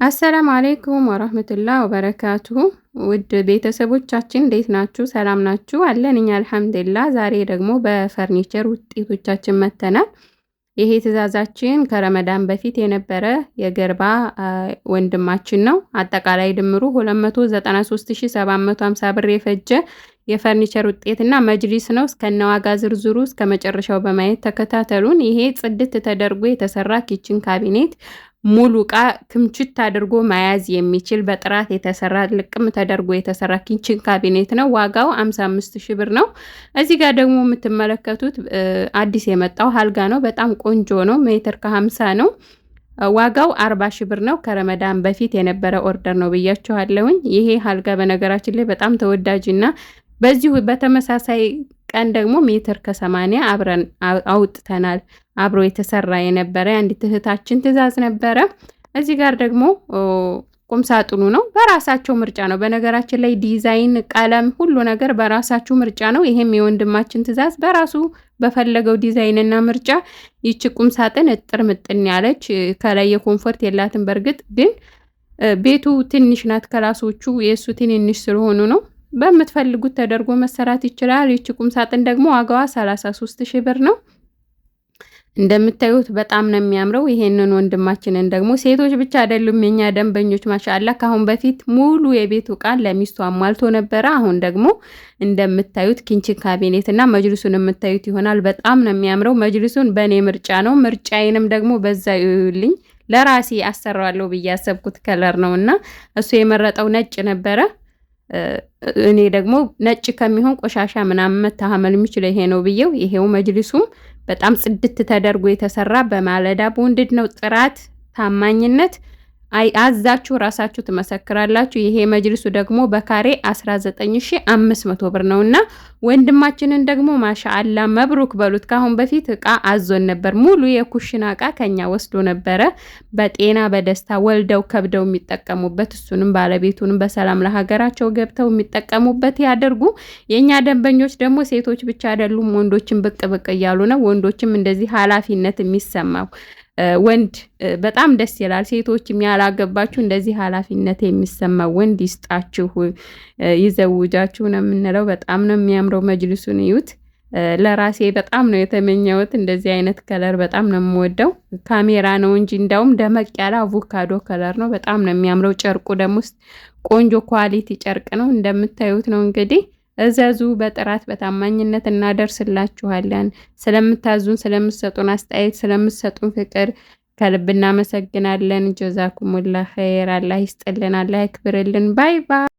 አሰላሙ አለይኩም ወራህመቱላሂ ወበረካቱሁ። ውድ ቤተሰቦቻችን እንዴት ናችሁ? ሰላም ናችሁ? አለን እኛ አልሐምዱሊላህ። ዛሬ ደግሞ በፈርኒቸር ውጤቶቻችን መተናል። ይሄ ትዕዛዛችን ከረመዳን በፊት የነበረ የገርባ ወንድማችን ነው። አጠቃላይ ድምሩ 293750 ብር የፈጀ የፈርኒቸር ውጤትና መጅሊስ ነው። እስከነዋጋ ዝርዝሩ እስከ መጨረሻው በማየት ተከታተሉን። ይሄ ጽድት ተደርጎ የተሰራ ኪችን ካቢኔት ሙሉ ዕቃ ክምችት አድርጎ መያዝ የሚችል በጥራት የተሰራ ልቅም ተደርጎ የተሰራ ኪችን ካቢኔት ነው። ዋጋው 55000 ብር ነው። እዚህ ጋር ደግሞ የምትመለከቱት አዲስ የመጣው አልጋ ነው። በጣም ቆንጆ ነው። ሜትር ከ50 ነው። ዋጋው 40000 ብር ነው። ከረመዳን በፊት የነበረ ኦርደር ነው ብያችኋለሁኝ። ይሄ አልጋ በነገራችን ላይ በጣም ተወዳጅና በዚሁ በተመሳሳይ ቀን ደግሞ ሜትር ከ80 አብረን አውጥተናል። አብሮ የተሰራ የነበረ አንዲት እህታችን ትዕዛዝ ነበረ። እዚህ ጋር ደግሞ ቁም ሳጥኑ ነው። በራሳቸው ምርጫ ነው። በነገራችን ላይ ዲዛይን፣ ቀለም፣ ሁሉ ነገር በራሳቸው ምርጫ ነው። ይሄም የወንድማችን ትዕዛዝ በራሱ በፈለገው ዲዛይን እና ምርጫ። ይቺ ቁም ሳጥን እጥር ምጥን ያለች ከላይ የኮምፎርት የላትም። በእርግጥ ግን ቤቱ ትንሽ ናት። ከራሶቹ የእሱ ትንንሽ ስለሆኑ ነው። በምትፈልጉት ተደርጎ መሰራት ይችላል። ይቺ ቁም ሳጥን ደግሞ ዋጋዋ 33000 ብር ነው። እንደምታዩት በጣም ነው የሚያምረው። ይሄንን ወንድማችንን ደግሞ ሴቶች ብቻ አይደሉም የኛ ደንበኞች ማሻአላ ካሁን በፊት ሙሉ የቤቱ ዕቃ ለሚስቱ አሟልቶ ነበረ። አሁን ደግሞ እንደምታዩት ኪችን ካቢኔት እና መጅሊሱን የምታዩት ይሆናል። በጣም ነው የሚያምረው። መጅሊሱን በእኔ ምርጫ ነው። ምርጫዬንም ደግሞ በዛ ይውልኝ ለራሴ አሰራዋለሁ ብዬ ያሰብኩት ከለር ነውና እሱ የመረጠው ነጭ ነበረ። እኔ ደግሞ ነጭ ከሚሆን ቆሻሻ ምናምን መታመል የሚችለው ይሄ ነው ብዬው ይሄው መጅሊሱም በጣም ጽድት ተደርጎ የተሰራ በማለዳ ቦንድድ ነው። ጥራት፣ ታማኝነት አዛችሁ ራሳችሁ ትመሰክራላችሁ። ይሄ መጅሊሱ ደግሞ በካሬ 19500 ብር ነውና ወንድማችንን ደግሞ ማሻአላ መብሩክ በሉት። ካሁን በፊት ዕቃ አዞን ነበር። ሙሉ የኩሽና ዕቃ ከኛ ወስዶ ነበረ። በጤና በደስታ ወልደው ከብደው የሚጠቀሙበት እሱንም ባለቤቱንም በሰላም ለሀገራቸው ገብተው የሚጠቀሙበት ያደርጉ። የኛ ደንበኞች ደግሞ ሴቶች ብቻ አይደሉም፣ ወንዶችም ብቅ ብቅ እያሉ ነው። ወንዶችም እንደዚህ ኃላፊነት የሚሰማው ወንድ በጣም ደስ ይላል። ሴቶችም ያላገባችሁ እንደዚህ ኃላፊነት የሚሰማው ወንድ ይስጣችሁ፣ ይዘውጃችሁ ነው የምንለው። በጣም ነው የሚያምረው። መጅሊሱን እዩት። ለራሴ በጣም ነው የተመኘሁት። እንደዚህ አይነት ከለር በጣም ነው የምወደው። ካሜራ ነው እንጂ እንዳውም ደመቅ ያለ አቮካዶ ከለር ነው። በጣም ነው የሚያምረው። ጨርቁ ደግሞ ቆንጆ ኳሊቲ ጨርቅ ነው። እንደምታዩት ነው እንግዲህ እዘዙ። በጥራት በታማኝነት እናደርስላችኋለን። ስለምታዙን፣ ስለምትሰጡን አስተያየት፣ ስለምትሰጡን ፍቅር ከልብ እናመሰግናለን። ጀዛኩሙላህ ኸይር። አላህ ይስጥልን፣ አላህ ያክብርልን። ባይ ባይ።